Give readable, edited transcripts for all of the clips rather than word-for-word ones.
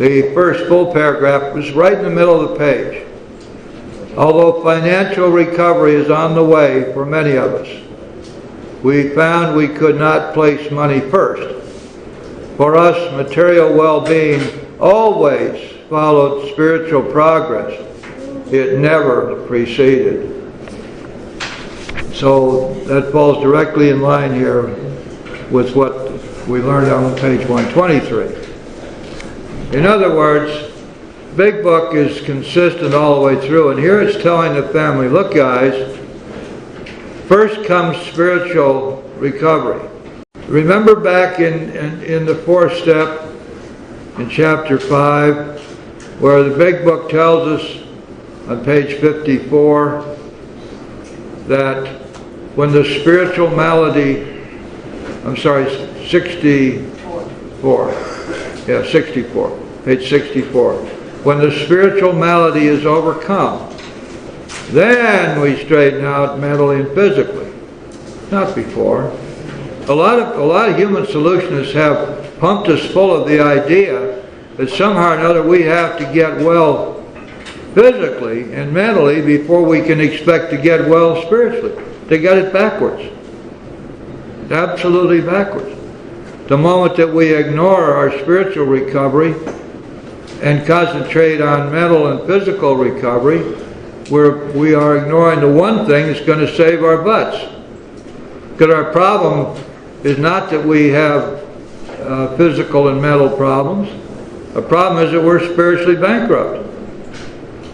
the first full paragraph, was right in the middle of the page. Although financial recovery is on the way for many of us, we found we could not place money first. For us, material well-being always followed spiritual progress. It never preceded. So that falls directly in line here with what we learned on page 123. In other words, Big Book is consistent all the way through, and here it's telling the family, look guys, first comes spiritual recovery. Remember back in the fourth step, in chapter 5, where the Big Book tells us on page 54 that when the spiritual malady, 64, page 64, when the spiritual malady is overcome, then we straighten out mentally and physically, not before. A lot of human solutionists have pumped us full of the idea that somehow or another we have to get well physically and mentally before we can expect to get well spiritually. They got it backwards. Absolutely backwards. The moment that we ignore our spiritual recovery and concentrate on mental and physical recovery, we are ignoring the one thing that's going to save our butts. Because our problem is not that we have physical and mental problems. Our problem is that we're spiritually bankrupt.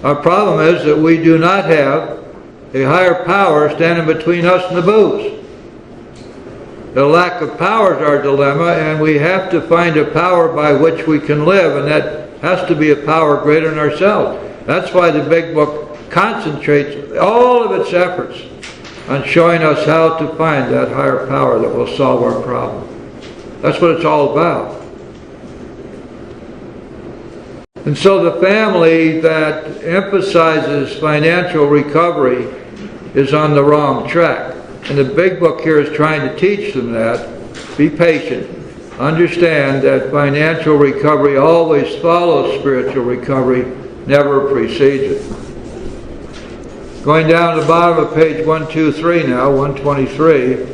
Our problem is that we do not have a higher power standing between us and the booze. The lack of power is our dilemma, and we have to find a power by which we can live, and that has to be a power greater than ourselves. That's why the Big Book concentrates all of its efforts on showing us how to find that higher power that will solve our problem. That's what it's all about. And so the family that emphasizes financial recovery is on the wrong track. And the Big Book here is trying to teach them that. Be patient. Understand that financial recovery always follows spiritual recovery, never precedes it. Going down to the bottom of page 123 now, 123.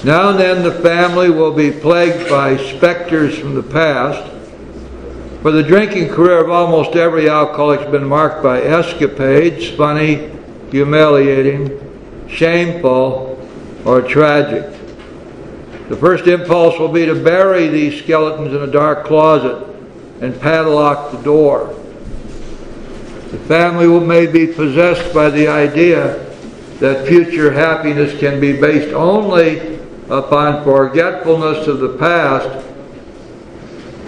Now and then the family will be plagued by specters from the past. For the drinking career of almost every alcoholic has been marked by escapades, funny, humiliating, shameful, or tragic. The first impulse will be to bury these skeletons in a dark closet and padlock the door. The family may be possessed by the idea that future happiness can be based only upon forgetfulness of the past.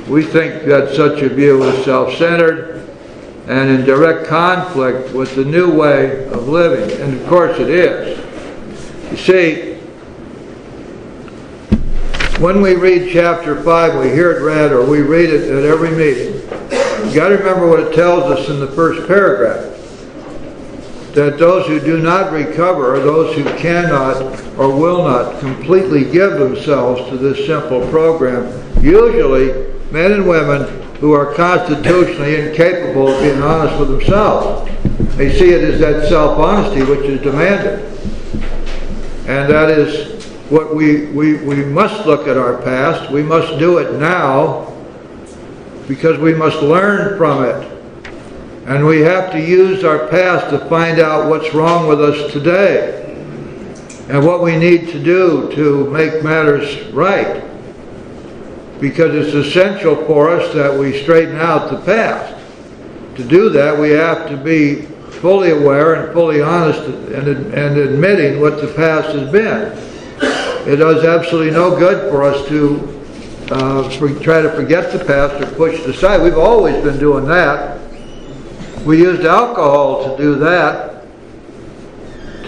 We think that such a view is self-centered and in direct conflict with the new way of living. And of course it is. You see, when we read chapter 5, we hear it read or we read it at every meeting. You've got to remember what it tells us in the first paragraph. That those who do not recover are those who cannot or will not completely give themselves to this simple program. Usually, men and women who are constitutionally incapable of being honest with themselves. They see it as that self-honesty which is demanded. And that is what we must look at our past. We must do it now because we must learn from it. And we have to use our past to find out what's wrong with us today and what we need to do to make matters right. Because it's essential for us that we straighten out the past. To do that, we have to be fully aware and fully honest and admitting what the past has been. It does absolutely no good for us to try to forget the past or push it aside. We've always been doing that. We used alcohol to do that,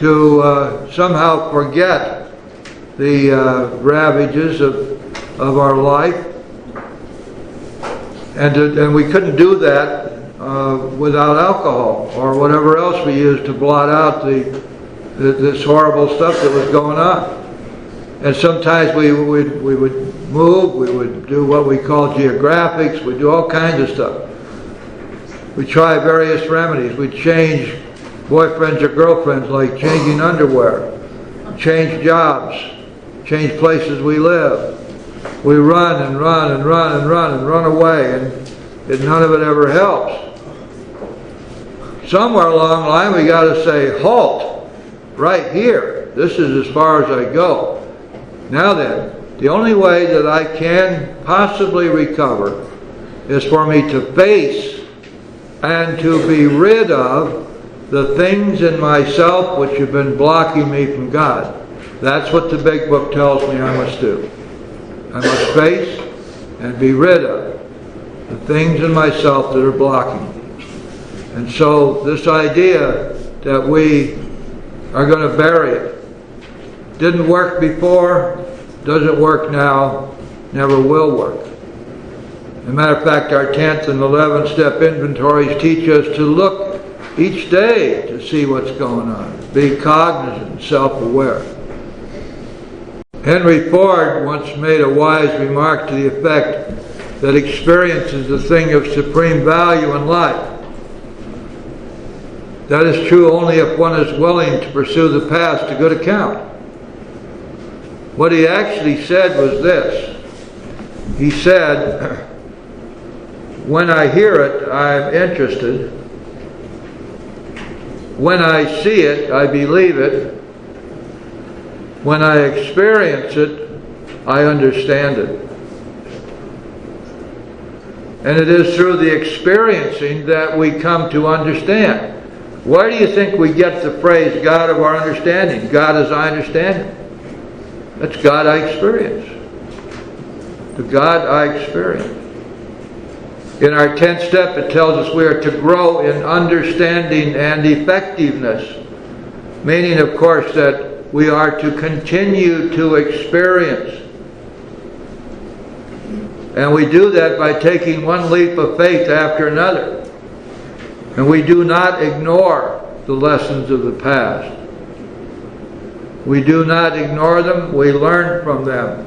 to somehow forget the ravages of our life, and we couldn't do that without alcohol or whatever else we used to blot out this horrible stuff that was going on. And sometimes we would move, we would do what we call geographics, we'd do all kinds of stuff. We try various remedies. We'd change boyfriends or girlfriends, like changing underwear, change jobs, change places we live. We run and run and run and run and run away, and none of it ever helps. Somewhere along the line we got to say, halt, right here. This is as far as I go. Now then, the only way that I can possibly recover is for me to face and to be rid of the things in myself which have been blocking me from God. That's what the big book tells me I must do. I must face and be rid of the things in myself that are blocking me. And so this idea that we are going to bury it didn't work before, doesn't work now, never will work. As a matter of fact, our 10th and 11th step inventories teach us to look each day to see what's going on. Be cognizant, self-aware. Henry Ford once made a wise remark to the effect that experience is the thing of supreme value in life. That is true only if one is willing to pursue the past to good account. What he actually said was this. He said, when I hear it, I'm interested. When I see it, I believe it. When I experience it, I understand it. And it is through the experiencing that we come to understand. Where do you think we get the phrase, God of our understanding? God as I understand it. That's God I experience. The God I experience. In our 10th step, it tells us we are to grow in understanding and effectiveness. Meaning, of course, that we are to continue to experience. And we do that by taking one leap of faith after another. And we do not ignore the lessons of the past. We do not ignore them, we learn from them.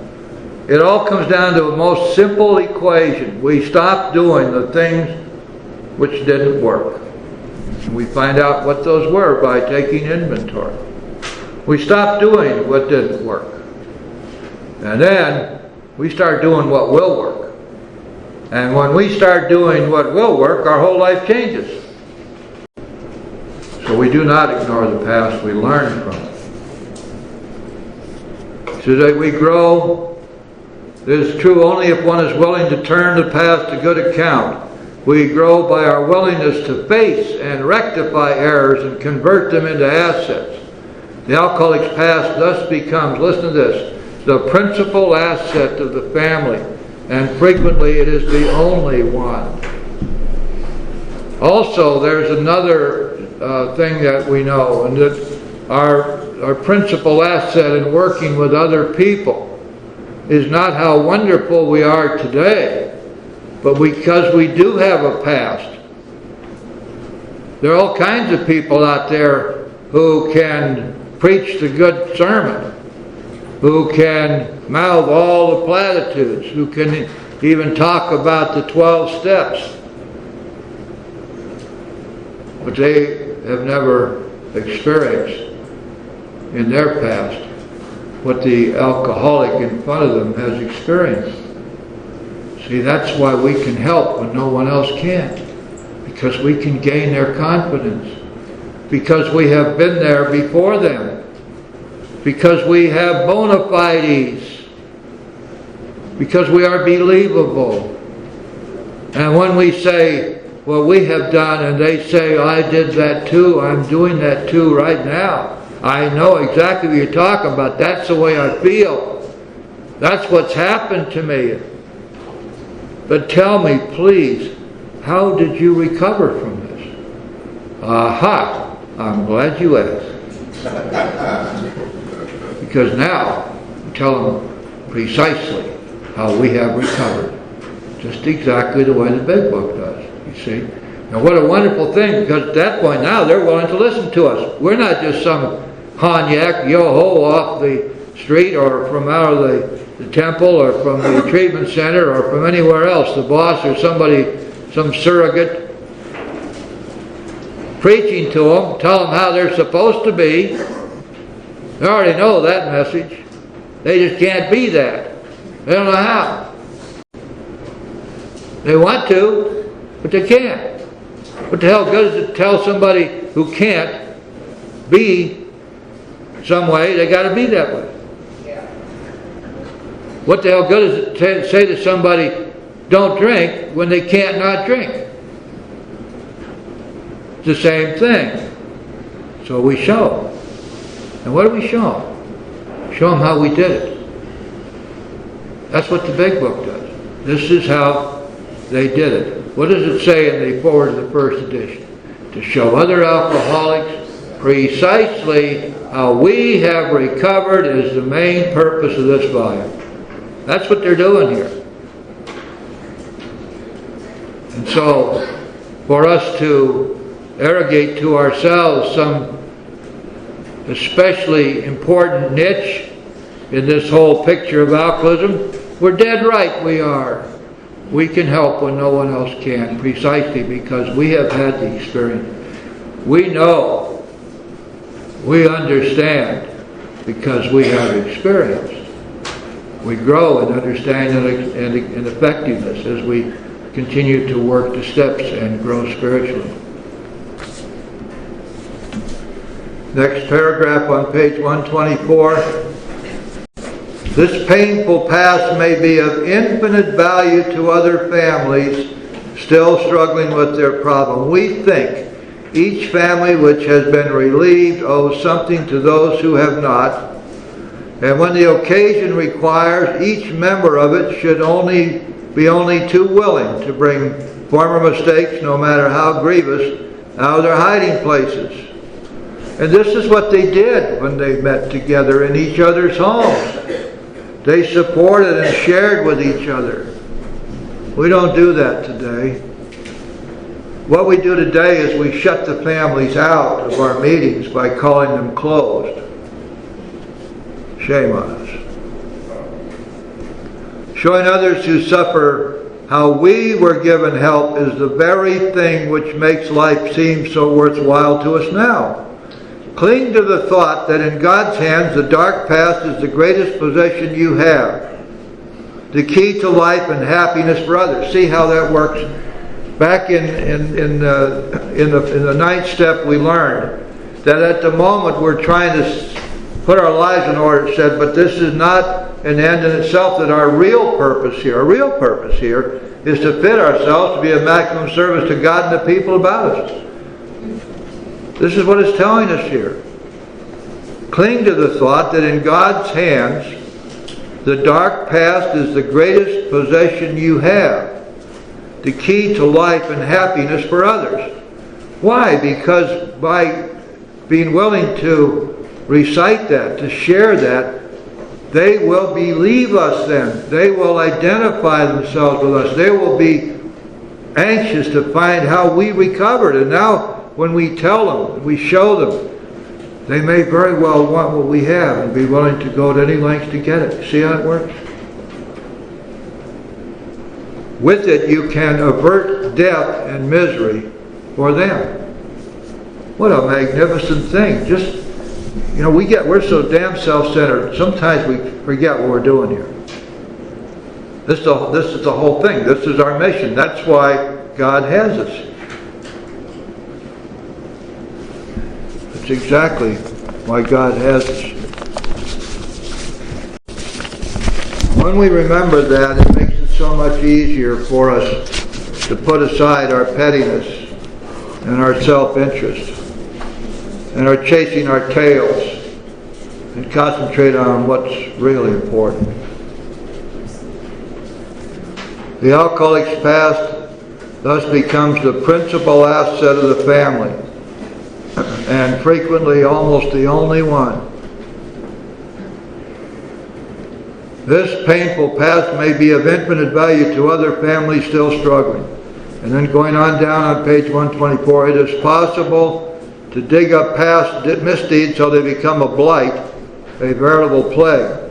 It all comes down to a most simple equation. We stop doing the things which didn't work. And we find out what those were by taking inventory. We stop doing what didn't work. And then we start doing what will work. And when we start doing what will work, our whole life changes. So we do not ignore the past, we learn from it. So that we grow, this is true only if one is willing to turn the past to good account. We grow by our willingness to face and rectify errors and convert them into assets. The alcoholic's past thus becomes, listen to this, the principal asset of the family, and frequently it is the only one. Also, there's another thing that we know, and that our principal asset in working with other people is not how wonderful we are today, but because we do have a past. There are all kinds of people out there who can preach the good sermon, who can mouth all the platitudes, who can even talk about the 12 steps. But they have never experienced in their past what the alcoholic in front of them has experienced. See, that's why we can help when no one else can. Because we can gain their confidence. Because we have been there before them. Because we have bona fides. Because we are believable. And when we say, well, we have done, and they say, I did that too, I'm doing that too right now. I know exactly what you're talking about. That's the way I feel. That's what's happened to me. But tell me, please, how did you recover from this? Aha! I'm glad you asked. Because now, I'm telling them precisely how we have recovered. Just exactly the way the Big Book does, you see. Now what a wonderful thing, because at that point now they're willing to listen to us. We're not just some Hanyak, yo-ho off the street or from out of the temple or from the treatment center or from anywhere else, the boss or somebody, some surrogate, preaching to them, tell them how they're supposed to be. They already know that message. They just can't be that. They don't know how. They want to, but they can't. What the hell good is it to tell somebody who can't be some way, they got to be that way? What the hell good is it to say to somebody, don't drink, when they can't not drink? It's the same thing. So we show them. And what do we show them? Show them how we did it. That's what the Big Book does. This is how they did it. What does it say in the forward of the first edition? To show other alcoholics precisely how we have recovered is the main purpose of this volume. That's what they're doing here. And so, for us to arrogate to ourselves some especially important niche in this whole picture of alcoholism, we're dead right, we are. We can help when no one else can, precisely because we have had the experience. We know, we understand, because we have experience. We grow in understanding and effectiveness as we continue to work the steps and grow spiritually. Next paragraph on page 124. This painful past may be of infinite value to other families still struggling with their problem. We think each family which has been relieved owes something to those who have not. And when the occasion requires, each member of it should be only too willing to bring former mistakes, no matter how grievous, out of their hiding places. And this is what they did when they met together in each other's homes. They supported and shared with each other. We don't do that today. What we do today is we shut the families out of our meetings by calling them closed. Shame on us. Showing others who suffer how we were given help is the very thing which makes life seem so worthwhile to us now. Cling to the thought that in God's hands the dark past is the greatest possession you have. The key to life and happiness for others. See how that works? Back in the ninth step we learned that at the moment we're trying to put our lives in order, it said, but this is not an end in itself, that our real purpose here is to fit ourselves to be of maximum service to God and the people about us. This is what it's telling us here. Cling to the thought that in God's hands, the dark past is the greatest possession you have. The key to life and happiness for others. Why? Because by being willing to recite that, to share that, they will believe us then. They will identify themselves with us. They will be anxious to find how we recovered. And now, when we tell them, we show them, they may very well want what we have and be willing to go to any lengths to get it. See how it works? With it, you can avert death and misery for them. What a magnificent thing. Just, we're so damn self-centered. Sometimes we forget what we're doing here. This is the whole thing. This is our mission. That's why God has us. That's exactly why God has us. When we remember that, it makes it so much easier for us to put aside our pettiness and our self-interest and our chasing our tails and concentrate on what's really important. The alcoholic's past thus becomes the principal asset of the family, and frequently almost the only one. This painful past may be of infinite value to other families still struggling. And then going on down on page 124, it is possible to dig up past misdeeds so they become a blight a veritable plague.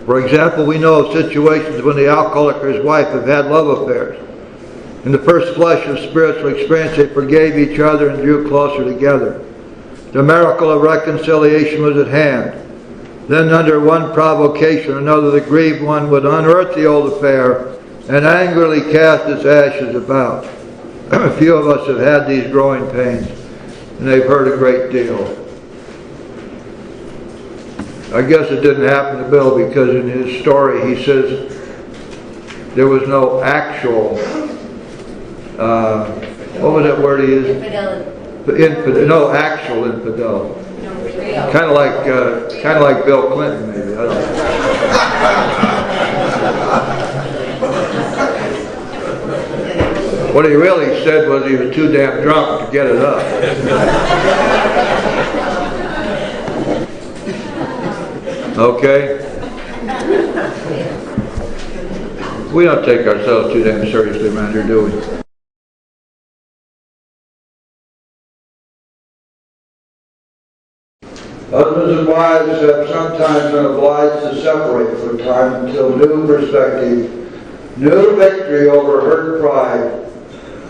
For example, we know of situations when the alcoholic or his wife have had love affairs. In the first flush of spiritual experience, they forgave each other and drew closer together. The miracle of reconciliation was at hand. Then under one provocation or another, the grieved one would unearth the old affair and angrily cast its ashes about. A few of us have had these growing pains, and they've hurt a great deal. I guess it didn't happen to Bill because in his story he says there was no actual, what was that word he used? Infidelity. No actual infidelity. Kind of like Bill Clinton, maybe. I don't know. What he really said was he was too damn drunk to get it up. Okay? We don't take ourselves too damn seriously around here, do we? Husbands and wives have sometimes been obliged to separate for a time until new perspective, new victory over hurt pride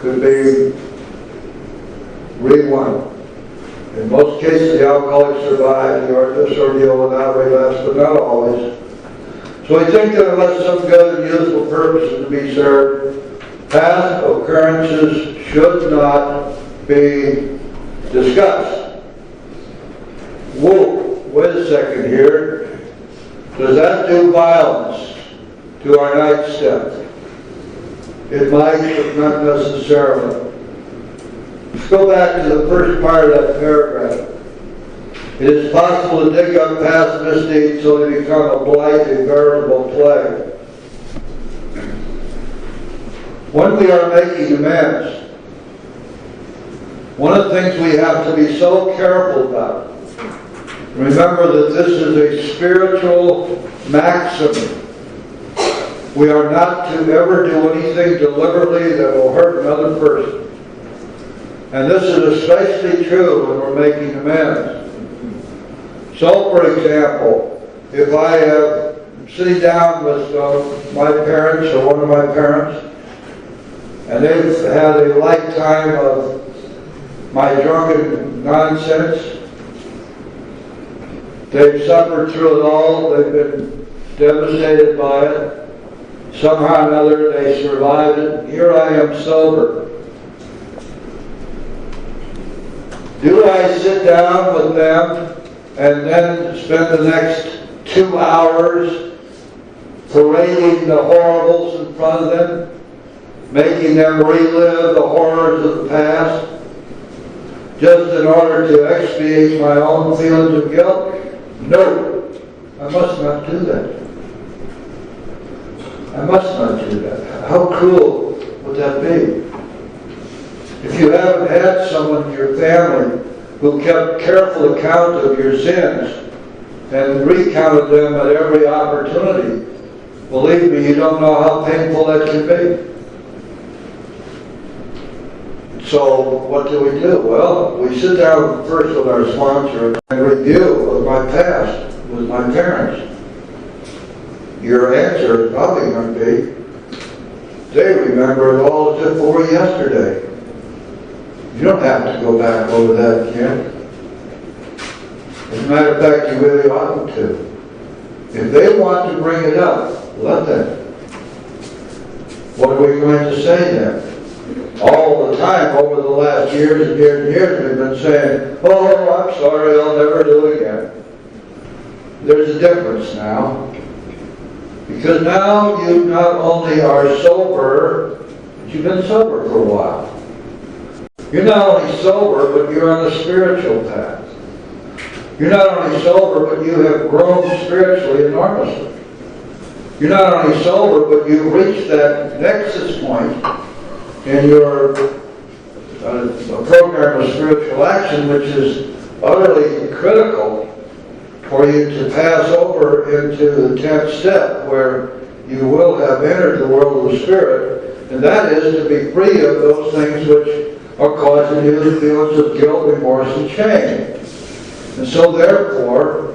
could be re-won. In most cases, the alcoholic survived this ordeal without relapse, but not always. So I think that unless some good and useful purpose is to be served, past occurrences should not be discussed. Whoa, wait a second here. Does that do violence to our nightstand? It might, but not necessarily. Let's go back to the first part of that paragraph. It is possible to dig up past misdeeds so they become a blight, a veritable plague. When we are making amends, one of the things we have to be so careful about, remember that this is a spiritual maxim. We are not to ever do anything deliberately that will hurt another person. And this is especially true when we're making amends. So, for example, if I am sitting down with my parents or one of my parents, and they've had a lifetime of my drunken nonsense, they've suffered through it all, they've been devastated by it, somehow or another they survived it. Here I am sober. Do I sit down with them and then spend the next 2 hours parading the horribles in front of them, making them relive the horrors of the past, just in order to expiate my own feelings of guilt? No, I must not do that. I must not do that. How cruel would that be? If you haven't had someone in your family who kept careful account of your sins and recounted them at every opportunity, believe me, you don't know how painful that can be. So what do? Well, we sit down first with our sponsor and review of my past with my parents. Your answer is probably going to be, they remember it all as if it were yesterday. You don't have to go back over that again. As a matter of fact, you really oughtn't to. If they want to bring it up, let them. What are we going to say then? All the time over the last years and years and years, we've been saying, oh, I'm sorry, I'll never do it again. There's a difference now. Because now you not only are sober, but you've been sober for a while. You're not only sober, but you're on a spiritual path. You're not only sober, but you have grown spiritually enormously. You're not only sober, but you've reached that nexus point in your program of spiritual action, which is utterly critical for you to pass over into the 10th step, where you will have entered the world of the Spirit, and that is to be free of those things which are causing you the feelings of guilt, remorse, and shame. And so therefore,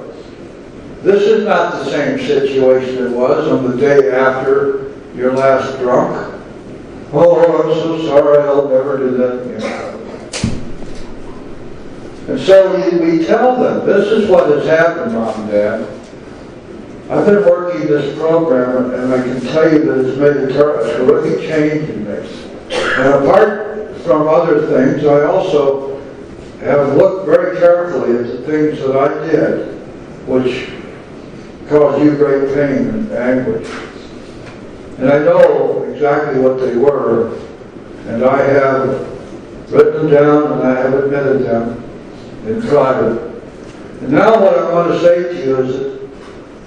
This is not the same situation it was on the day after your last drunk. Oh, I'm so sorry, I'll never do that again. And so we tell them, this is what has happened, Mom and Dad. I've been working this program, and I can tell you that it's made a terrific change in me. And apart from other things, I also have looked very carefully at the things that I did, which caused you great pain and anguish. And I know exactly what they were, and I have written them down, and I have admitted them in private. And now what I want to say to you is that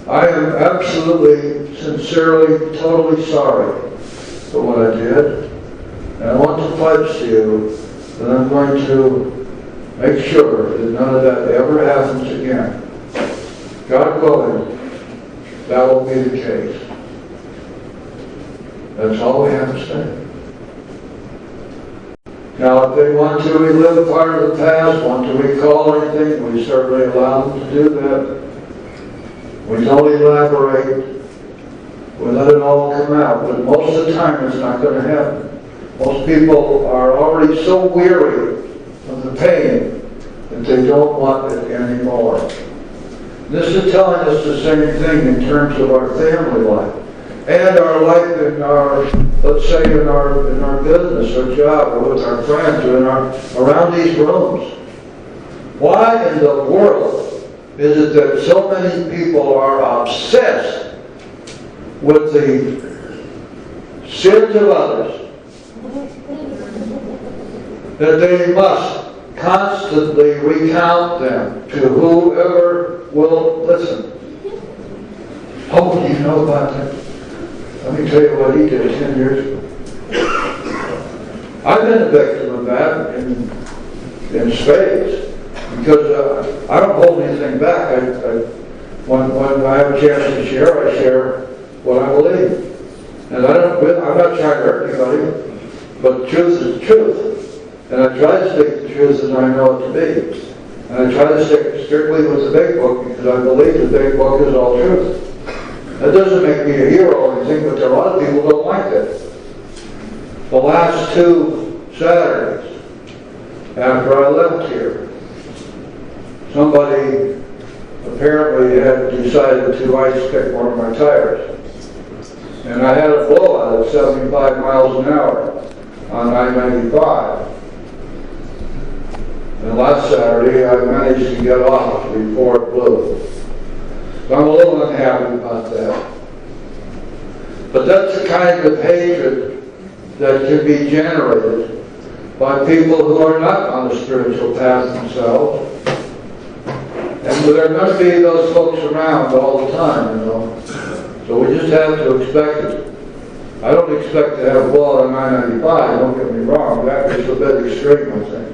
I am absolutely, sincerely, totally sorry for what I did. And I want to pledge to you that I'm going to make sure that none of that ever happens again. God willing, that will be the case. That's all we have to say. Now, if they want to relive part of the past, want to recall anything, we certainly allow them to do that. We don't elaborate. We let it all come out. But most of the time, it's not going to happen. Most people are already so weary of the pain that they don't want it anymore. This is telling us the same thing in terms of our family life and our life in our, let's say, in our business or job or with our friends or around these rooms. Why in the world is it that so many people are obsessed with the sins of others that they must constantly recount them to whoever will listen? Oh, do you know about that? Let me tell you what he did 10 years ago. I've been a victim of that in spades. Because I don't hold anything back. When I have a chance to share, I share what I believe. And I'm not trying to hurt anybody, but truth is the truth. And I try to stick to the truth as I know it to be. And I try to stick strictly with the Big Book because I believe the Big Book is all truth. That doesn't make me a hero or anything, but there are a lot of people who don't like that. The last 2 Saturdays after I left here, somebody apparently had decided to ice pick one of my tires. And I had a blowout at 75 miles an hour on I-95. And last Saturday I managed to get off before it blew. So I'm a little unhappy about that. But that's the kind of hatred that can be generated by people who are not on the spiritual path themselves. And there must be those folks around all the time, you know. So we just have to expect it. I don't expect to have a blowout on I-95, don't get me wrong. That is a bit extreme, I think.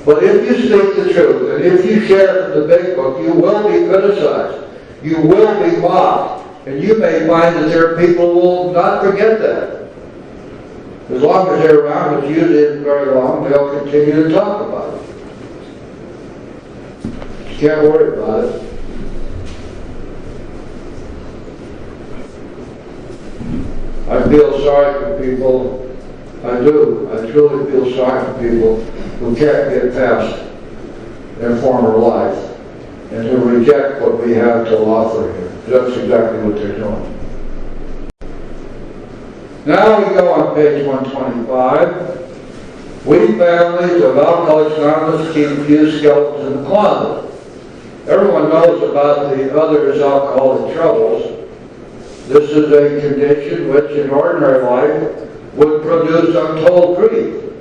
But if you speak the truth, and if you share from the Big Book, you will be criticized. You will be mocked. And you may find that there are people who will not forget that. As long as they're around, which usually isn't very long, they'll continue to talk about it. You can't worry about it. I feel sorry for people. I do. I truly feel sorry for people who can't get past their former life and who reject what we have to offer here. That's exactly what they're doing. Now we go on page 125. We families of Alcoholics Anonymous keep a few skeletons in the closet. Everyone knows about the other's alcoholic troubles. This is a condition which in ordinary life would produce untold grief.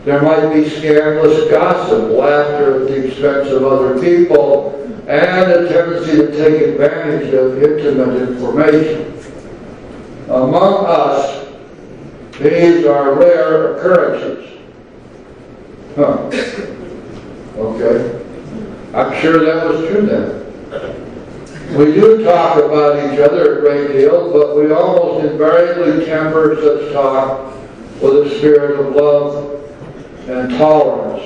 There might be scandalous gossip, laughter at the expense of other people, and a tendency to take advantage of intimate information. Among us, these are rare occurrences. Okay. I'm sure that was true then. We do talk about each other a great deal, but we almost invariably temper such talk with a spirit of love and tolerance.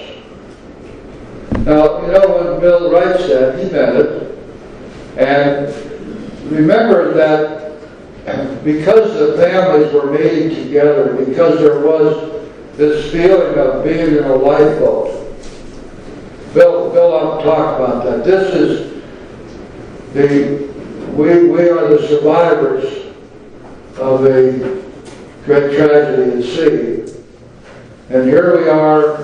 Now, you know, when Bill writes that, he meant it. And remember that because the families were meeting together, because there was this feeling of being in a lifeboat, Bill talked about that. This is we are the survivors of a great tragedy at sea. And here we are,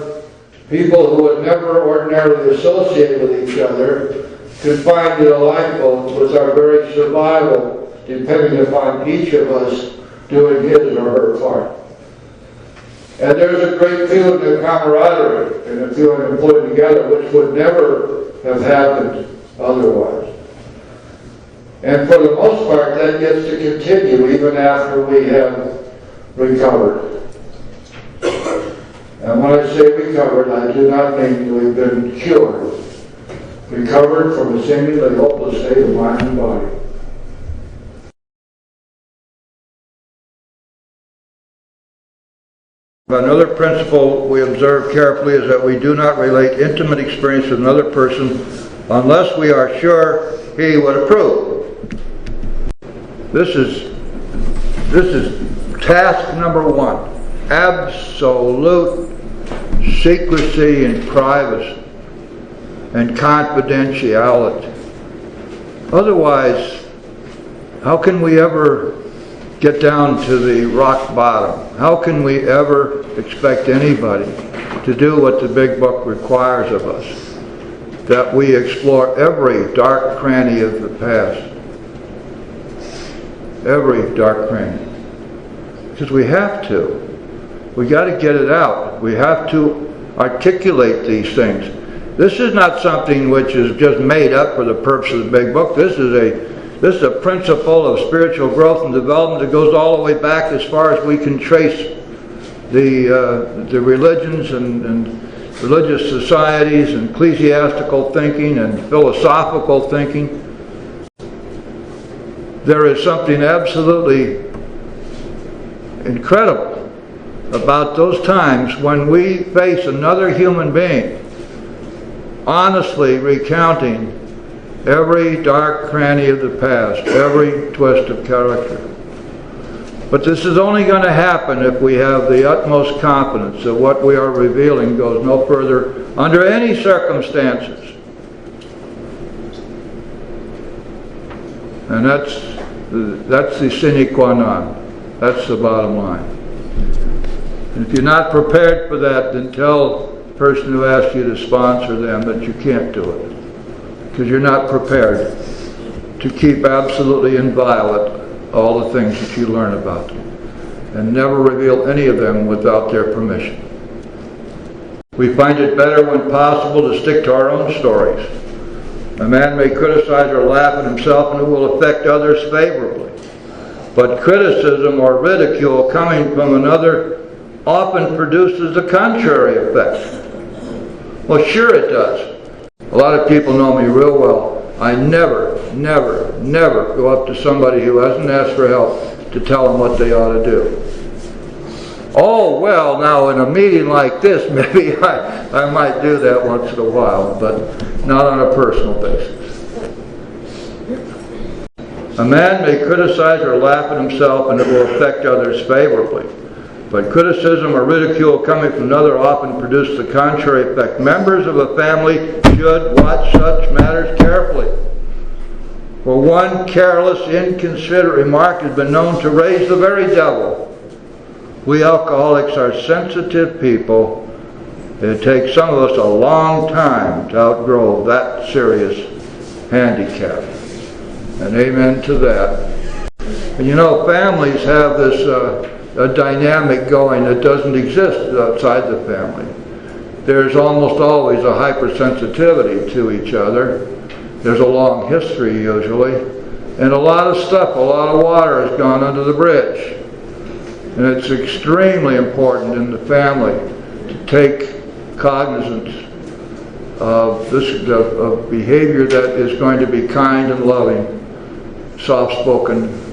people who would never ordinarily associate with each other, confined in a lifeboat with our very survival depending upon each of us doing his or her part. And there's a great feeling of camaraderie and a feeling of pulling together, which would never have happened otherwise. And for the most part, that gets to continue even after we have recovered. And when I say recovered, I do not mean we've been cured. Recovered from a seemingly hopeless state of mind and body. Another principle we observe carefully is that we do not relate intimate experience with another person unless we are sure he would approve. This is task number one. Absolute secrecy and privacy and confidentiality. Otherwise, how can we ever get down to the rock bottom? How can we ever expect anybody to do what the Big Book requires of us? That we explore every dark cranny of the past. Every dark cranny. Because we have to. We got to get it out. We have to articulate these things. This is not something which is just made up for the purpose of the Big Book. This is a principle of spiritual growth and development that goes all the way back as far as we can trace the religions and religious societies and ecclesiastical thinking and philosophical thinking. There is something absolutely incredible about those times when we face another human being honestly recounting every dark cranny of the past, every twist of character. But this is only going to happen if we have the utmost confidence that what we are revealing goes no further under any circumstances. And that's the sine qua non. That's the bottom line. And if you're not prepared for that, then tell the person who asked you to sponsor them that you can't do it. Because you're not prepared to keep absolutely inviolate all the things that you learn about them. And never reveal any of them without their permission. We find it better when possible to stick to our own stories. A man may criticize or laugh at himself and it will affect others favorably. But criticism or ridicule coming from another often produces the contrary effect. Well, sure it does. A lot of people know me real well. I never go up to somebody who hasn't asked for help to tell them what they ought to do. Oh, well, now in a meeting like this, maybe I might do that once in a while, but not on a personal basis. A man may criticize or laugh at himself and it will affect others favorably. But criticism or ridicule coming from another often produce the contrary effect. Members of a family should watch such matters carefully. For one careless, inconsiderate remark has been known to raise the very devil. We alcoholics are sensitive people. It takes some of us a long time to outgrow that serious handicap. And amen to that. And you know, families have this a dynamic going that doesn't exist outside the family. There's almost always a hypersensitivity to each other. There's a long history usually. And a lot of stuff, a lot of water has gone under the bridge. And it's extremely important in the family to take cognizance of of behavior that is going to be kind and loving, soft-spoken.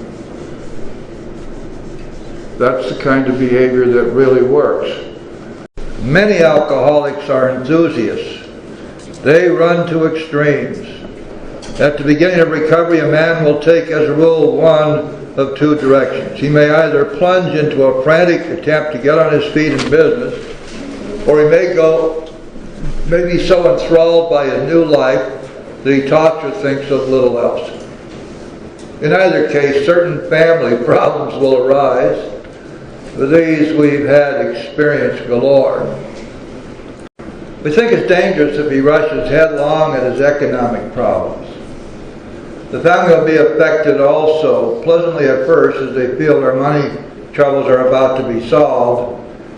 That's the kind of behavior that really works. Many alcoholics are enthusiasts They run to extremes. At the beginning of recovery, a man will take, as a rule, one of two directions. He may either plunge into a frantic attempt to get on his feet in business, or he may be so enthralled by his new life that he talks or thinks of little else. In either case, certain family problems will arise. With these, we've had experience galore. We think it's dangerous if he rushes headlong at his economic problems. The family will be affected also, pleasantly at first, as they feel their money troubles are about to be solved,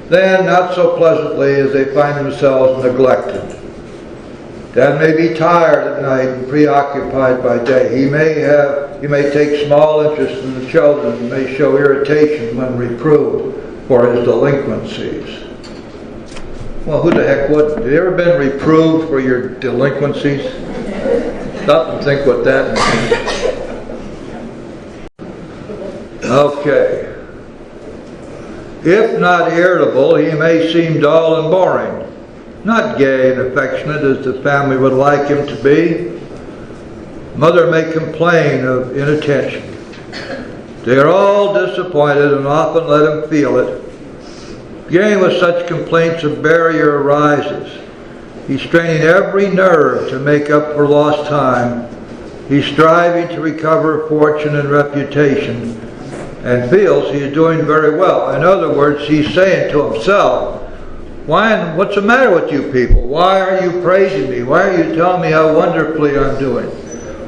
then not so pleasantly as they find themselves neglected. Dad may be tired at night and preoccupied by day. He may take small interest in the children and may show irritation when reproved for his delinquencies. Well, who the heck wouldn't? Have you ever been reproved for your delinquencies? Stop and think what that means. Okay. If not irritable, he may seem dull and boring. Not gay and affectionate as the family would like him to be. Mother may complain of inattention. They are all disappointed and often let him feel it. Beginning with such complaints, a barrier arises. He's straining every nerve to make up for lost time. He's striving to recover fortune and reputation and feels he is doing very well. In other words, he's saying to himself, what's the matter with you people? Why are you praising me? Why are you telling me how wonderfully I'm doing?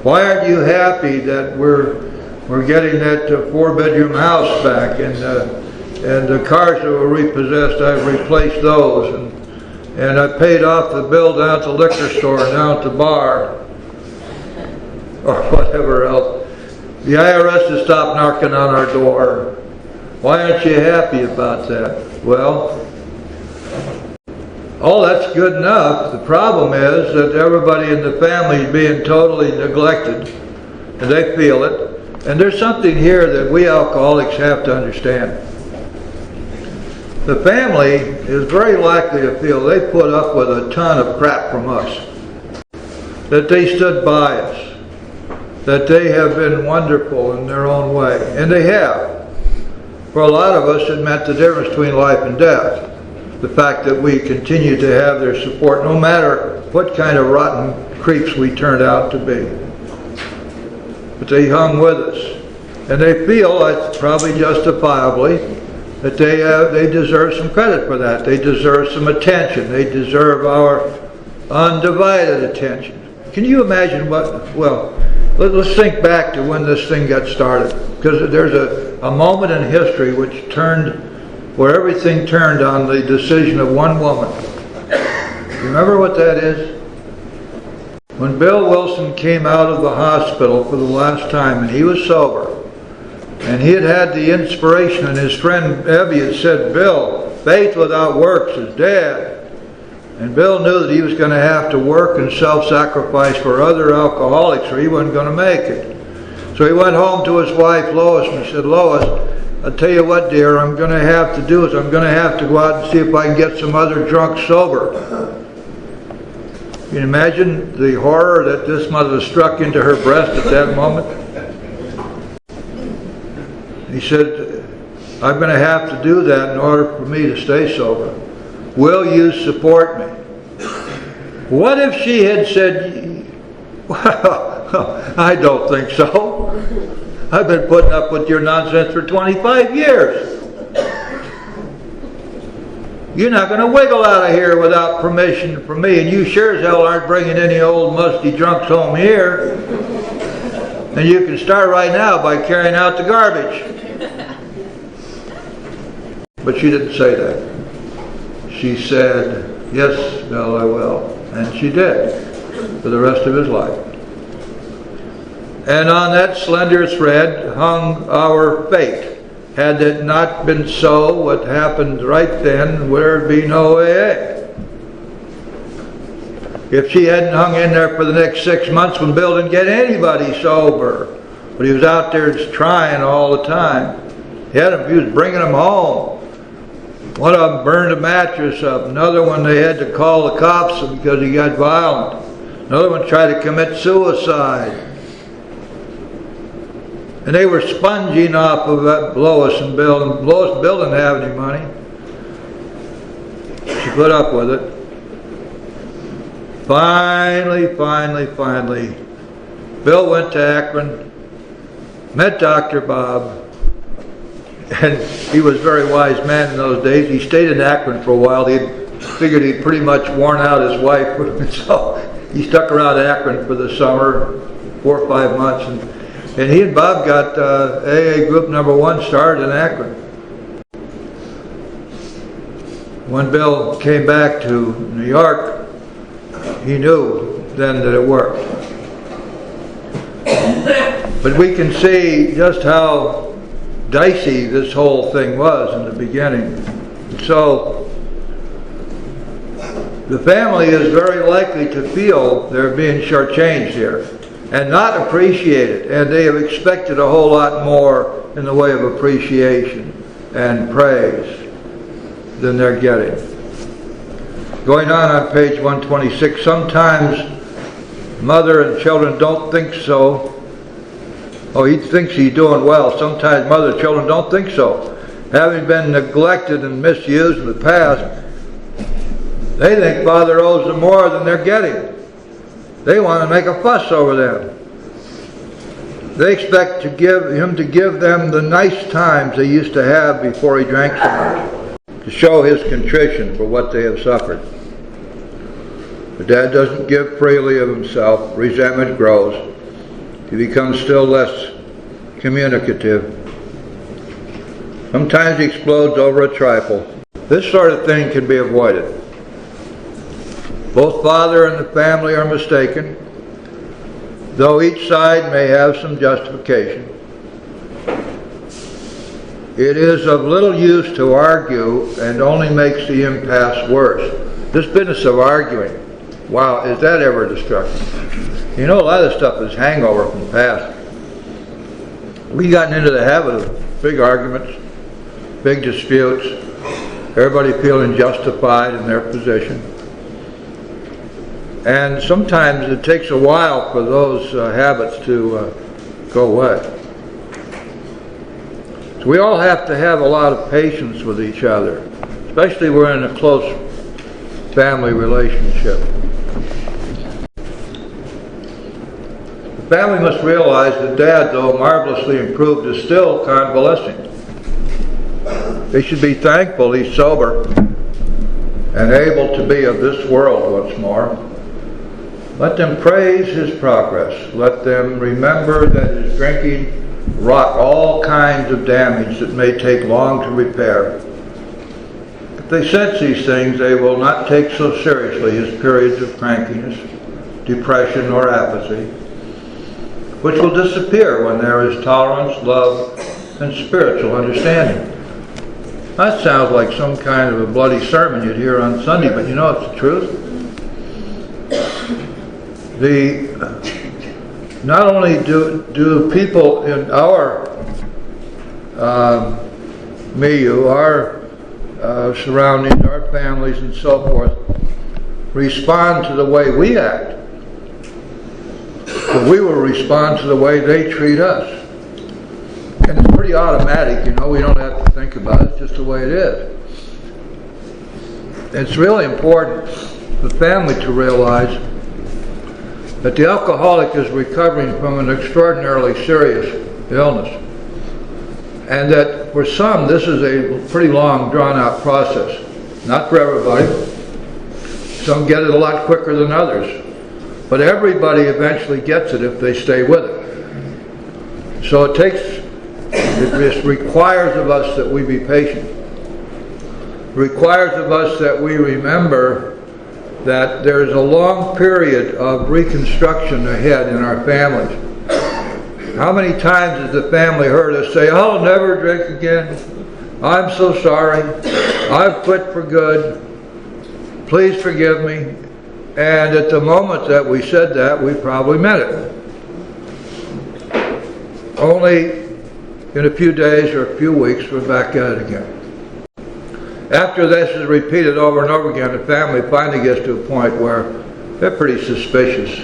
Why aren't you happy that we're getting that 4-bedroom house back and the cars that were repossessed, I've replaced those, and I paid off the bill down at the liquor store and down at the bar, or whatever else. The IRS has stopped knocking on our door. Why aren't you happy about that? Well, that's good enough. The problem is that everybody in the family is being totally neglected, and they feel it. And there's something here that we alcoholics have to understand. The family is very likely to feel they put up with a ton of crap from us, that they stood by us, that they have been wonderful in their own way, and they have. For a lot of us, it meant the difference between life and death. The fact that we continue to have their support no matter what kind of rotten creeps we turned out to be. But they hung with us. And they feel, probably justifiably, that they deserve some credit for that. They deserve some attention. They deserve our undivided attention. Can you imagine let's think back to when this thing got started. Because there's a moment in history where everything turned on the decision of one woman. You remember what that is? When Bill Wilson came out of the hospital for the last time, and he was sober, and he had the inspiration, and his friend Ebby had said, Bill, faith without works is dead. And Bill knew that he was going to have to work and self-sacrifice for other alcoholics, or he wasn't going to make it. So he went home to his wife, Lois, and he said, Lois, I'll tell you what, dear, I'm going to have to do is I'm going to have to go out and see if I can get some other drunks sober. Can you imagine the horror that this must have struck into her breast at that moment? He said, I'm going to have to do that in order for me to stay sober. Will you support me? What if she had said, well, I don't think so. I've been putting up with your nonsense for 25 years. You're not going to wiggle out of here without permission from me, and you sure as hell aren't bringing any old musty drunks home here. And you can start right now by carrying out the garbage. But she didn't say that. She said, yes, Bill, I will. And she did, for the rest of his life. And on that slender thread hung our fate. Had it not been so, what happened right then, there'd be no AA. If she hadn't hung in there for the next 6 months when Bill didn't get anybody sober, but he was out there just trying all the time. He was bringing them home. One of them burned a mattress up. Another one, they had to call the cops because he got violent. Another one tried to commit suicide. And they were sponging off of that Lois and Bill, and Lois and Bill didn't have any money. She put up with it. Finally, Bill went to Akron, met Dr. Bob, and he was a very wise man in those days. He stayed in Akron for a while. He figured he'd pretty much worn out his wife, so he stuck around Akron for the summer, 4 or 5 months, and he and Bob got AA group number 1 started in Akron. When Bill came back to New York, he knew then that it worked. But we can see just how dicey this whole thing was in the beginning. So the family is very likely to feel they're being shortchanged here and not appreciate it, and they have expected a whole lot more in the way of appreciation and praise than they're getting. Going on page 126, sometimes mother and children don't think so. Oh, he thinks he's doing well. Sometimes mother and children don't think so. Having been neglected and misused in the past, they think Father owes them more than they're getting. They want to make a fuss over them. They expect him to give them the nice times they used to have before he drank so much, to show his contrition for what they have suffered. But Dad doesn't give freely of himself. Resentment grows. He becomes still less communicative. Sometimes he explodes over a trifle. This sort of thing can be avoided. Both father and the family are mistaken, though each side may have some justification. It is of little use to argue and only makes the impasse worse. This business of arguing, wow, is that ever destructive? You know, a lot of this stuff is hangover from the past. We've gotten into the habit of big arguments, big disputes, everybody feeling justified in their position. And sometimes it takes a while for those habits to go away. So we all have to have a lot of patience with each other, especially when we're in a close family relationship. The family must realize that Dad, though marvelously improved, is still convalescing. They should be thankful he's sober and able to be of this world once more. Let them praise his progress. Let them remember that his drinking wrought all kinds of damage that may take long to repair. If they sense these things, they will not take so seriously his periods of crankiness, depression, or apathy, which will disappear when there is tolerance, love, and spiritual understanding. That sounds like some kind of a bloody sermon you'd hear on Sunday, but you know it's the truth. Not only do people in our milieu, our surroundings, our families and so forth, respond to the way we act, but we will respond to the way they treat us. And it's pretty automatic, you know, we don't have to think about it, it's just the way it is. It's really important for the family to realize that the alcoholic is recovering from an extraordinarily serious illness. And that for some, this is a pretty long, drawn-out process. Not for everybody. Some get it a lot quicker than others. But everybody eventually gets it if they stay with it. So it requires of us that we be patient. It requires of us that we remember that there is a long period of reconstruction ahead in our families. How many times has the family heard us say, "I'll never drink again. I'm so sorry. I've quit for good. Please forgive me." And at the moment that we said that, we probably meant it. Only in a few days or a few weeks, we're back at it again. After this is repeated over and over again, the family finally gets to a point where they're pretty suspicious.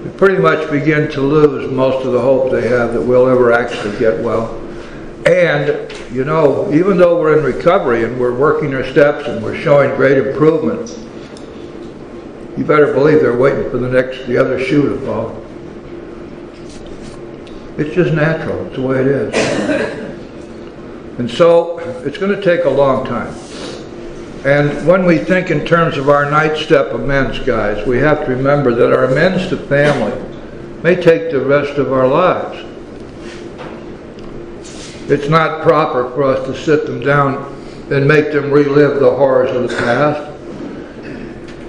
They pretty much begin to lose most of the hope they have that we'll ever actually get well. And, you know, even though we're in recovery and we're working our steps and we're showing great improvement, you better believe they're waiting for the other shoe to fall. It's just natural. It's the way it is. And so, it's going to take a long time. And when we think in terms of our night step amends, guys, we have to remember that our amends to family may take the rest of our lives. It's not proper for us to sit them down and make them relive the horrors of the past,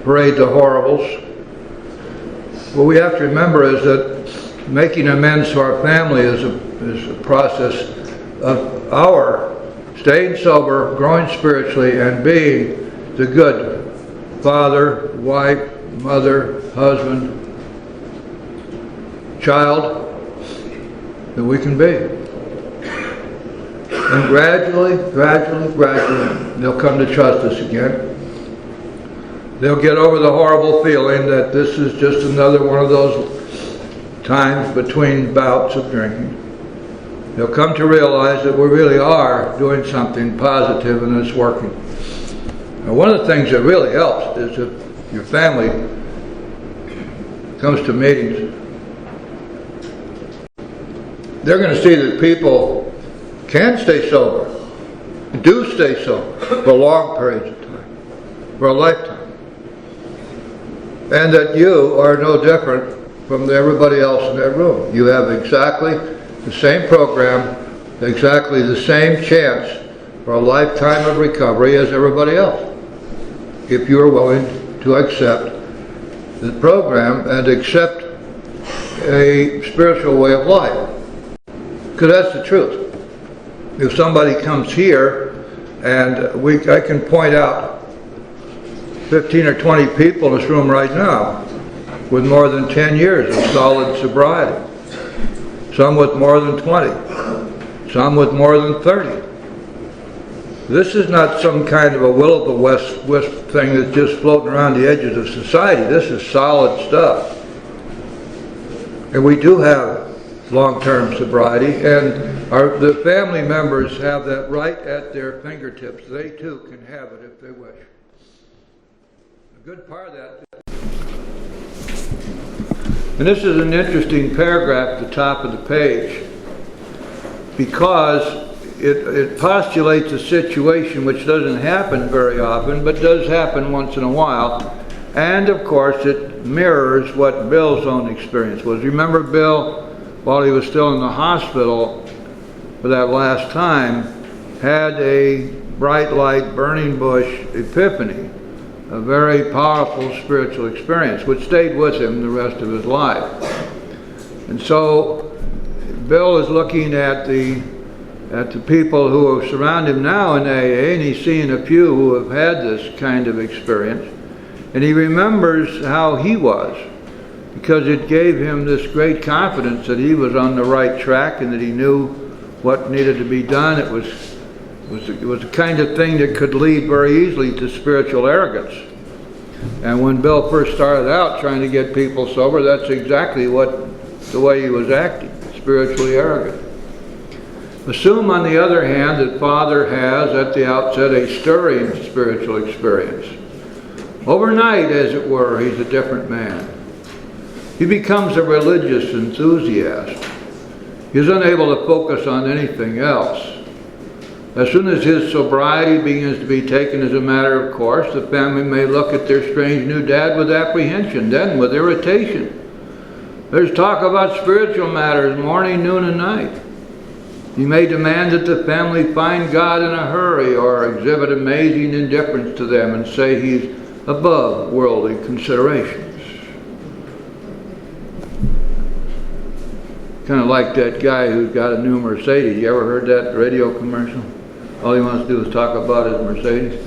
parade the horribles. What we have to remember is that making amends to our family is a process of our staying sober, growing spiritually, and being the good father, wife, mother, husband, child that we can be. And gradually, they'll come to trust us again. They'll get over the horrible feeling that this is just another one of those times between bouts of drinking. They'll come to realize that we really are doing something positive and it's working. Now, one of the things that really helps is if your family comes to meetings, they're going to see that people can stay sober, do stay sober for long periods of time, for a lifetime. And that you are no different from everybody else in that room. You have exactly the same program, exactly the same chance for a lifetime of recovery as everybody else, if you are willing to accept the program and accept a spiritual way of life. Because that's the truth. If somebody comes here and I can point out 15 or 20 people in this room right now with more than 10 years of solid sobriety, some with more than 20, some with more than 30. This is not some kind of a will-o'-the-wisp thing that's just floating around the edges of society. This is solid stuff. And we do have long-term sobriety, and the family members have that right at their fingertips. They too can have it if they wish. A good part of that. And this is an interesting paragraph at the top of the page, because it postulates a situation which doesn't happen very often, but does happen once in a while. And of course it mirrors what Bill's own experience was. Remember Bill, while he was still in the hospital for that last time, had a bright light, burning bush epiphany, a very powerful spiritual experience, which stayed with him the rest of his life. And so Bill is looking at the people who are surrounding him now in AA, and he's seeing a few who have had this kind of experience, and he remembers how he was, because it gave him this great confidence that he was on the right track and that he knew what needed to be done. It was the kind of thing that could lead very easily to spiritual arrogance. And when Bill first started out trying to get people sober, that's exactly the way he was acting, spiritually arrogant. Assume, on the other hand, that Father has, at the outset, a stirring spiritual experience. Overnight, as it were, he's a different man. He becomes a religious enthusiast. He's unable to focus on anything else. As soon as his sobriety begins to be taken as a matter of course, the family may look at their strange new dad with apprehension, then with irritation. There's talk about spiritual matters morning, noon, and night. He may demand that the family find God in a hurry, or exhibit amazing indifference to them and say he's above worldly considerations. Kind of like that guy who's got a new Mercedes. You ever heard that radio commercial? All he wants to do is talk about his Mercedes.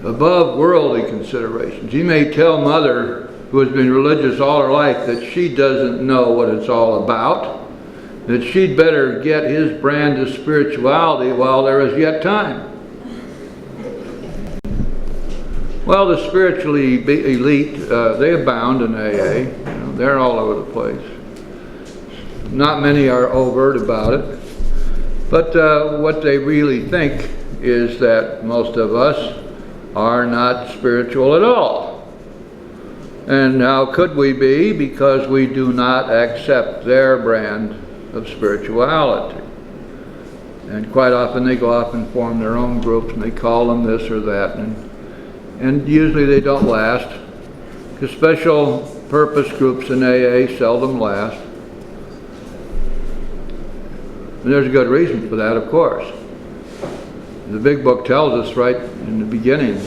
Above worldly considerations. He may tell Mother, who has been religious all her life, that she doesn't know what it's all about, that she'd better get his brand of spirituality while there is yet time. Well, the spiritually elite, they abound in AA. You know, they're all over the place. Not many are overt about it. But what they really think is that most of us are not spiritual at all. And how could we be? Because we do not accept their brand of spirituality. And quite often they go off and form their own groups and they call them this or that. And usually they don't last. Because special purpose groups in AA seldom last. And there's a good reason for that, of course. The Big Book tells us right in the beginning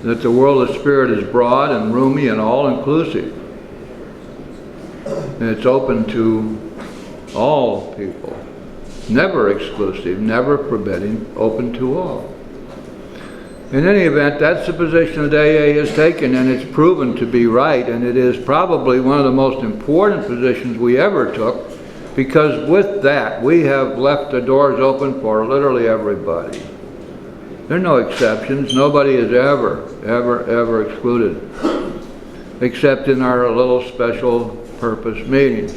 that the world of spirit is broad and roomy and all-inclusive. And it's open to all people. Never exclusive, never forbidding, open to all. In any event, that's the position that AA has taken, and it's proven to be right, and it is probably one of the most important positions we ever took, because with that, we have left the doors open for literally everybody. There are no exceptions. Nobody is ever excluded, except in our little special purpose meetings.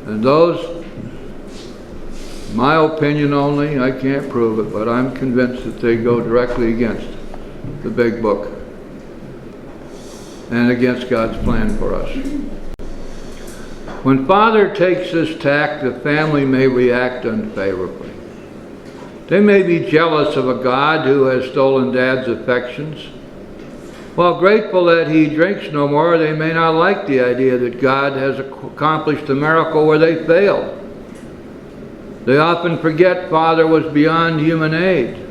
And those, my opinion only, I can't prove it, but I'm convinced that they go directly against the Big Book and against God's plan for us. When Father takes this tack, the family may react unfavorably. They may be jealous of a God who has stolen Dad's affections. While grateful that he drinks no more, they may not like the idea that God has accomplished a miracle where they failed. They often forget Father was beyond human aid.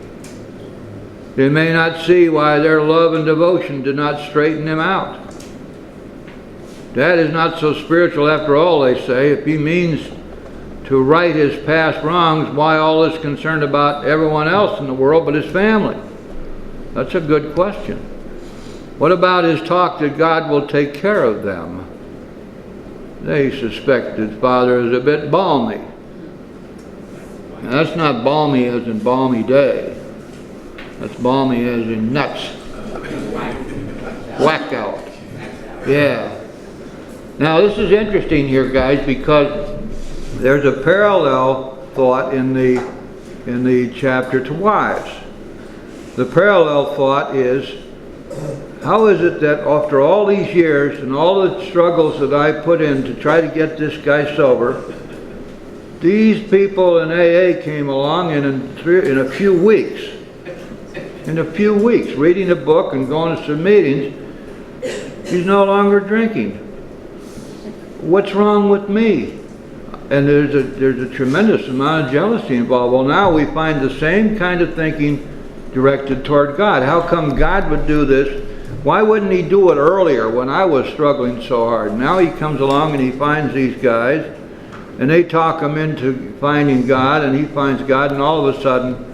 They may not see why their love and devotion did not straighten him out. Dad is not so spiritual after all, they say. If he means to right his past wrongs, why all this concern about everyone else in the world but his family? That's a good question. What about his talk that God will take care of them? They suspect that Father is a bit balmy. Now, that's not balmy as in balmy day. That's balmy as in nuts. Whack out. Yeah. Now this is interesting here, guys, because there's a parallel thought in the chapter to wives. The parallel thought is, how is it that after all these years and all the struggles that I put in to try to get this guy sober, these people in AA came along and in a few weeks, reading a book and going to some meetings, he's no longer drinking. What's wrong with me? And there's a tremendous amount of jealousy involved. Well, now we find the same kind of thinking directed toward God. How come God would do this? Why wouldn't he do it earlier when I was struggling so hard? Now he comes along and he finds these guys, and they talk him into finding God, and he finds God, and all of a sudden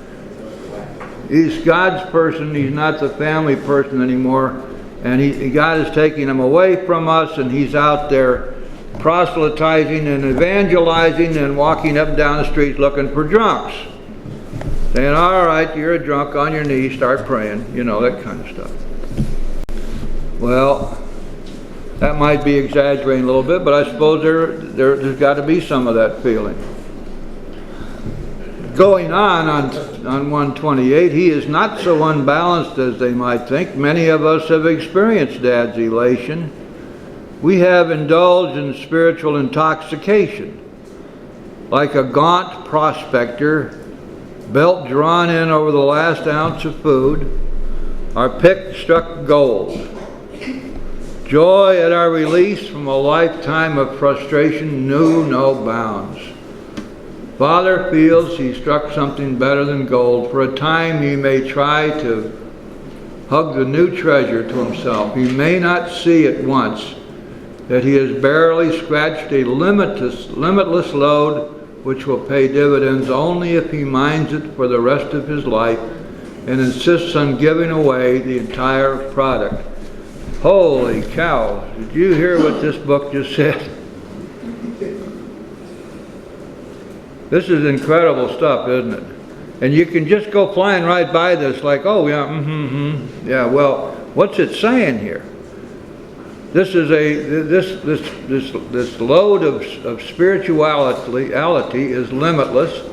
he's God's person. He's not the family person anymore, and God is taking him away from us, and he's out there proselytizing and evangelizing and walking up and down the streets looking for drunks, saying, all right, you're a drunk, on your knees, start praying, you know, that kind of stuff. Well, that might be exaggerating a little bit, but I suppose there's got to be some of that feeling. Going on 128, he is not so unbalanced as they might think. Many of us have experienced Dad's elation. We have indulged in spiritual intoxication, like a gaunt prospector, belt drawn in over the last ounce of food, our pick struck gold. Joy at our release from a lifetime of frustration knew no bounds. Father feels he struck something better than gold. For a time he may try to hug the new treasure to himself. He may not see at once that he has barely scratched a limitless load which will pay dividends only if he minds it for the rest of his life and insists on giving away the entire product. Holy cow, did you hear what this book just said? This is incredible stuff, isn't it? And you can just go flying right by this like, oh yeah, yeah, well, what's it saying here? This is this load of spirituality is limitless.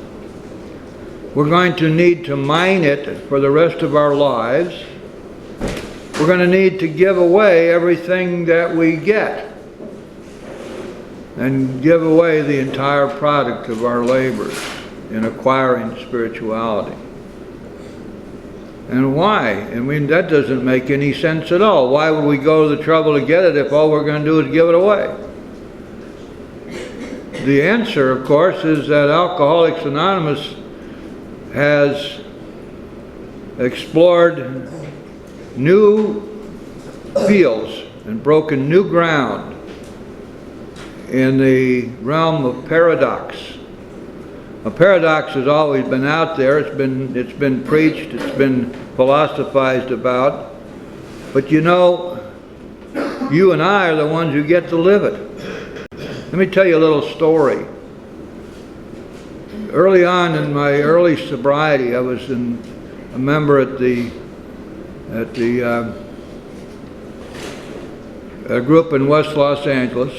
We're going to need to mine it for the rest of our lives. We're going to need to give away everything that we get and give away the entire product of our labors in acquiring spirituality. And why? I mean, that doesn't make any sense at all. Why would we go to the trouble to get it if all we're going to do is give it away? The answer, of course, is that Alcoholics Anonymous has explored new fields and broken new ground in the realm of paradox. A paradox has always been out there. It's been preached. It's been philosophized about. But you know, you and I are the ones who get to live it. Let me tell you a little story. Early on in my early sobriety, I was a member at a group in West Los Angeles,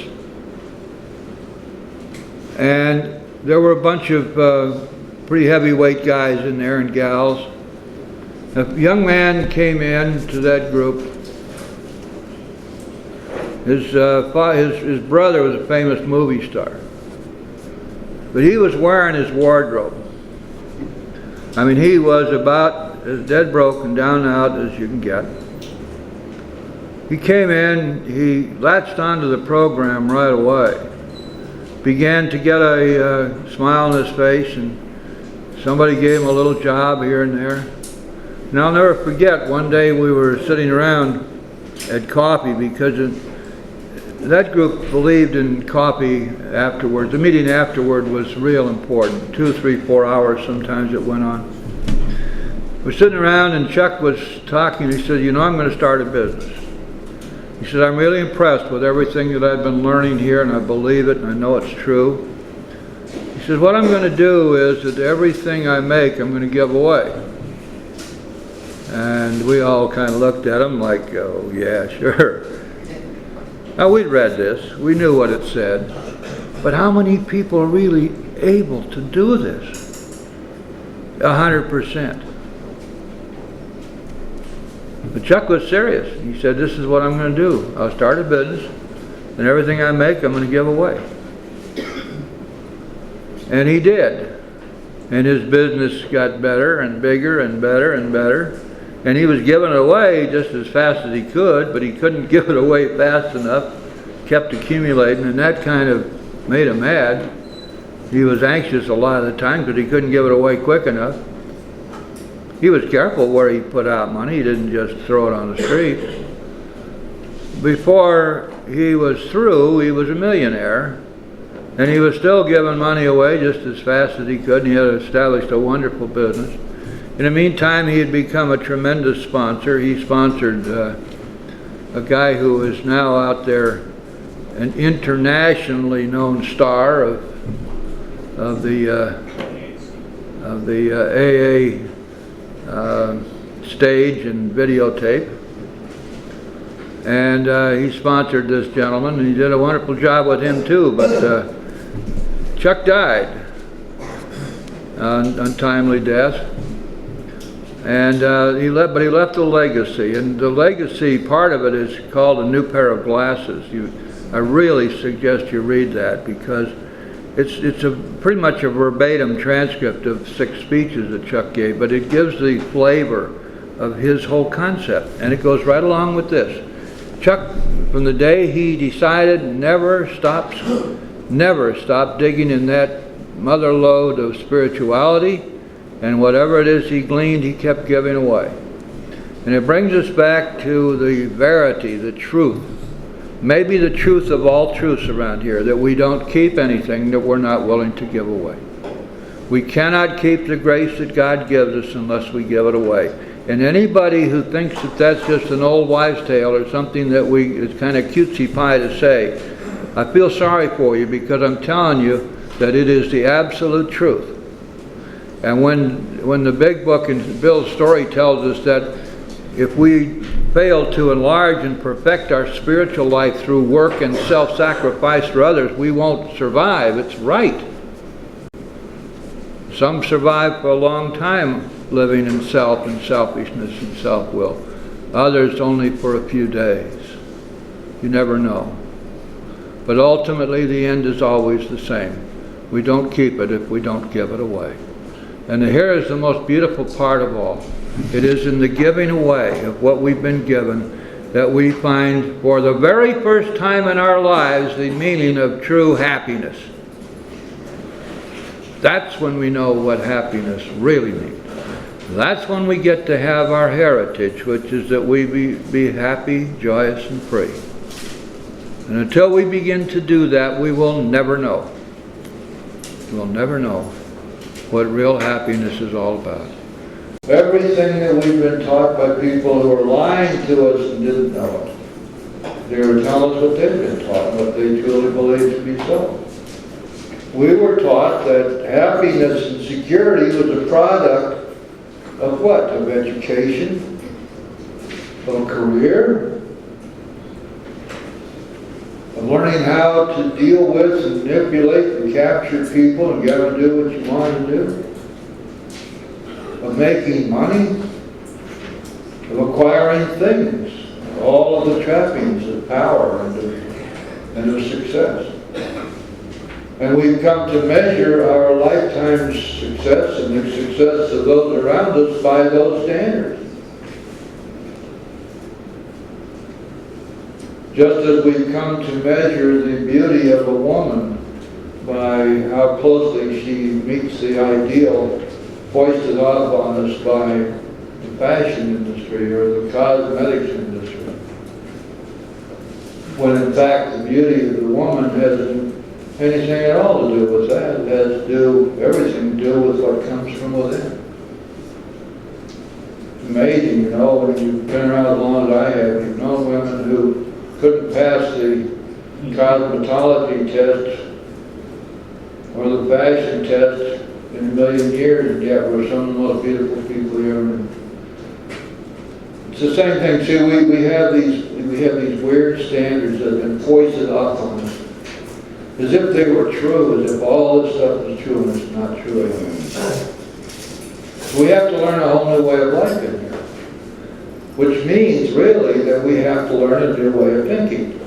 and there were a bunch of pretty heavyweight guys in there and gals. A young man came in to that group. His brother was a famous movie star, but he was wearing his wardrobe. I mean, he was about as dead broke and down and out as you can get. He came in, he latched onto the program right away, began to get a smile on his face, and somebody gave him a little job here and there. And I'll never forget, one day we were sitting around at coffee because that group believed in coffee afterwards. The meeting afterward was real important. 2, 3, 4 hours sometimes it went on. We're sitting around and Chuck was talking. He said, you know, I'm going to start a business. He said, I'm really impressed with everything that I've been learning here, and I believe it and I know it's true. He says, what I'm going to do is that everything I make I'm going to give away. And we all kind of looked at him like, oh yeah, sure. Now, we'd read this. We knew what it said. But how many people are really able to do this? 100%. But Chuck was serious. He said, this is what I'm going to do. I'll start a business, and everything I make, I'm going to give away. And he did. And his business got better and bigger and better and better. And he was giving it away just as fast as he could, but he couldn't give it away fast enough. Kept accumulating, and that kind of made him mad. He was anxious a lot of the time because he couldn't give it away quick enough. He was careful where he put out money. He didn't just throw it on the street. Before he was through, he was a millionaire, and he was still giving money away just as fast as he could, and he had established a wonderful business. In the meantime, he had become a tremendous sponsor. He sponsored a guy who is now out there, an internationally known star of the AA stage and videotape. And he sponsored this gentleman, and he did a wonderful job with him too. But Chuck died, untimely death. And he left a legacy, and the legacy part of it is called A New Pair of Glasses. I really suggest you read that, because it's pretty much a verbatim transcript of 6 speeches that Chuck gave, but it gives the flavor of his whole concept, and it goes right along with this. Chuck, from the day he decided, never stopped digging in that mother lode of spirituality. And whatever it is he gleaned, he kept giving away. And it brings us back to the verity, the truth. Maybe the truth of all truths around here, that we don't keep anything that we're not willing to give away. We cannot keep the grace that God gives us unless we give it away. And anybody who thinks that that's just an old wives' tale or something that it's kind of cutesy pie to say, I feel sorry for you, because I'm telling you that it is the absolute truth. And when the big book and Bill's story tells us that if we fail to enlarge and perfect our spiritual life through work and self-sacrifice for others, we won't survive. It's right. Some survive for a long time living in self and selfishness and self-will. Others only for a few days. You never know. But ultimately the end is always the same. We don't keep it if we don't give it away. And here is the most beautiful part of all. It is in the giving away of what we've been given that we find for the very first time in our lives the meaning of true happiness. That's when we know what happiness really means. That's when we get to have our heritage, which is that we be happy, joyous, and free. And until we begin to do that, we will never know. We'll never know what real happiness is all about. Everything that we've been taught by people who are lying to us and didn't know it. They were telling us what they've been taught, what they truly believe to be so. We were taught that happiness and security was a product of what? Of education, of a career, of learning how to deal with and manipulate and capture people and get them to do what you want to do, of making money, of acquiring things, all of the trappings of power and of success. And we've come to measure our lifetime's success and the success of those around us by those standards. Just as we've come to measure the beauty of a woman by how closely she meets the ideal foisted up on us by the fashion industry or the cosmetics industry, when in fact the beauty of the woman hasn't anything at all to do with that. It has to do, everything to do with what comes from within. It's amazing, you know, when you've been around as long as I have, you've known women who couldn't pass the cosmetology test or the fashion test in a million years, and yet we're some of the most beautiful people you ever knew. It's the same thing, see, we have these weird standards that have been foisted up on us, as if they were true, as if all this stuff is true, and it's not true anymore. So we have to learn a whole new way of life in here, which means really that we have to learn a new way of thinking.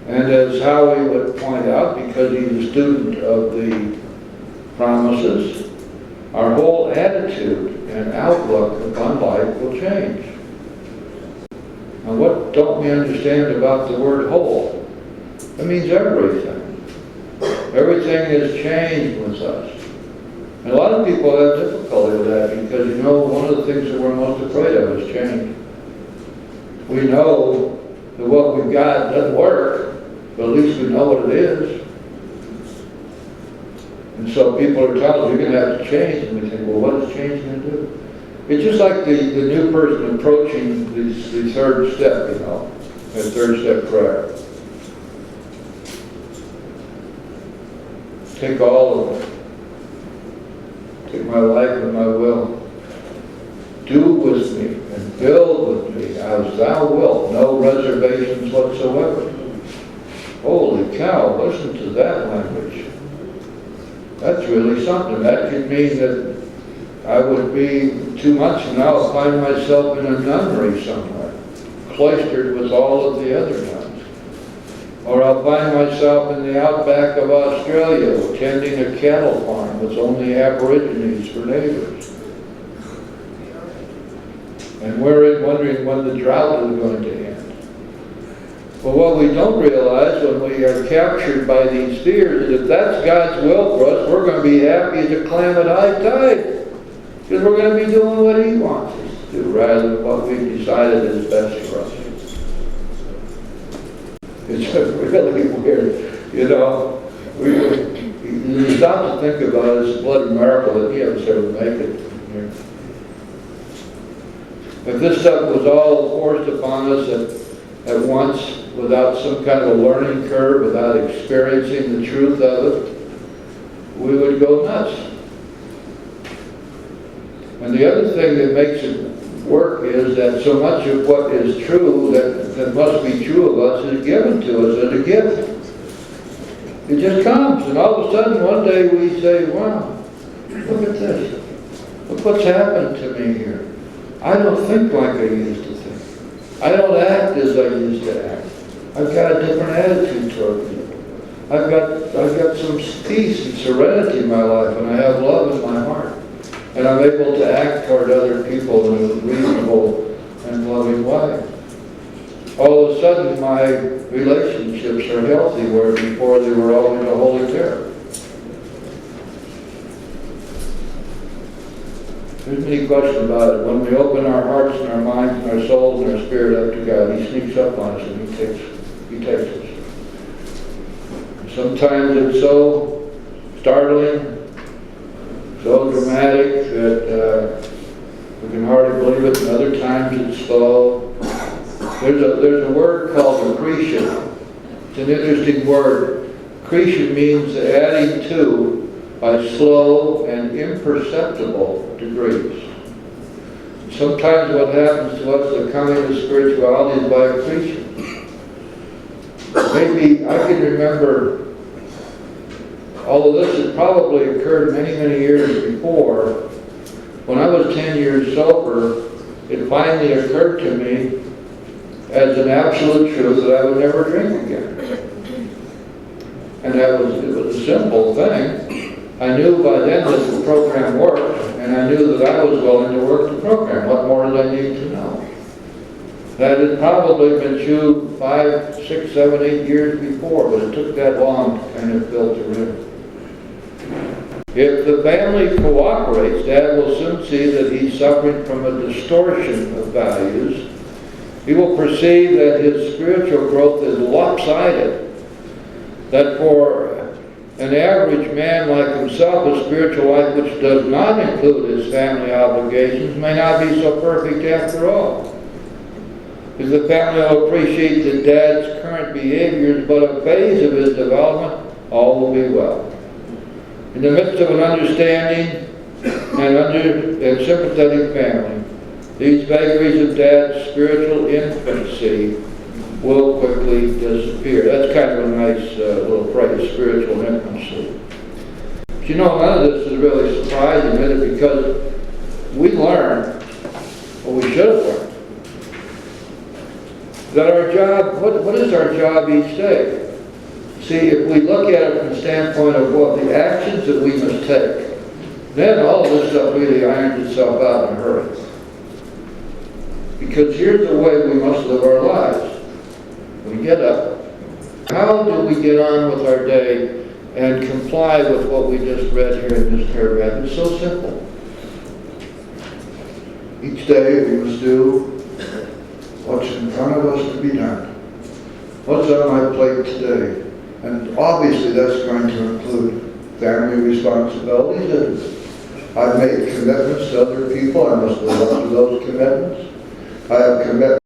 And as Howie would point out, because he's a student of the promises, our whole attitude and outlook upon life will change. Now what don't we understand about the word whole? It means everything. Everything has changed with us. And a lot of people have difficulty with that because, you know, one of the things that we're most afraid of is change. We know that what we've got doesn't work, but at least we know what it is. And so people are telling us you're going to have to change, and we think, well, what is change going to do? It's just like the new person approaching the third step, you know, the third step prayer. Take all of it. Take my life and my will. Do with me and build with me as thou wilt. No reservations whatsoever. Holy cow, listen to that language. That's really something. That could mean that I would be 2 months from now, I'll find myself in a nunnery somewhere, cloistered with all of the other nuns. Or I'll find myself in the outback of Australia, tending a cattle farm with only aborigines for neighbors. And we're wondering when the drought is going to end. But what we don't realize when we are captured by these fears is if that's God's will for us, we're going to be happy as a clam at high tide. Because we're going to be doing what He wants us to do rather than what we've decided is best for us. It's really weird, you know. You stop to think about it, it's a bloody miracle that He ever ever make it here. If this stuff was all forced upon us at once, without some kind of a learning curve, without experiencing the truth of it, we would go nuts. And the other thing that makes it work is that so much of what is true that must be true of us is given to us as a gift. It just comes, and all of a sudden one day we say, wow, look at this. Look what's happened to me here. I don't think like I used to think. I don't act as I used to act. I've got a different attitude toward people. I've got some peace and serenity in my life, and I have love in my heart. And I'm able to act toward other people in a reasonable and loving way. All of a sudden, my relationships are healthy, where before they were always a holy terror. There's any question about it. When we open our hearts and our minds and our souls and our spirit up to God, He sneaks up on us and He takes us. Sometimes it's so startling, so dramatic that we can hardly believe it, and other times it's slow. There's a word called accretion. It's an interesting word. Accretion means adding to by slow and imperceptible degrees. Sometimes what happens to us, the coming of spirituality, is by accretion. Maybe I can remember, although this had probably occurred many, many years before, when I was 10 years sober, it finally occurred to me as an absolute truth that I would never drink again. And it was a simple thing. I knew by then that the program worked, and I knew that I was willing to work the program. What more did I need to know? That had probably been true 5, 6, 7, 8 years before, but it took that long to kind of filter in. If the family cooperates, Dad will soon see that he's suffering from a distortion of values. He will perceive that his spiritual growth is lopsided, that for an average man like himself, a spiritual life which does not include his family obligations may not be so perfect after all. If the family will appreciate that Dad's current behavior is but a phase of his development, all will be well. In the midst of an understanding and sympathetic family, these vagaries of Dad's spiritual infancy will quickly disappear. That's kind of a nice little phrase, spiritual infancy. But you know, none of this is really surprising, is it? Because we learn, or we should have learned, that our job, what is our job each day? See, if we look at it from the standpoint of what the actions that we must take, then all of this stuff really irons itself out in a hurry. Because here's the way we must live our lives. We get up. How do we get on with our day and comply with what we just read here in this paragraph? It's so simple. Each day we must do what's in front of us to be done. What's on my plate today? And obviously that's going to include family responsibilities. I've made commitments to other people. I must live up to those commitments. I have commitments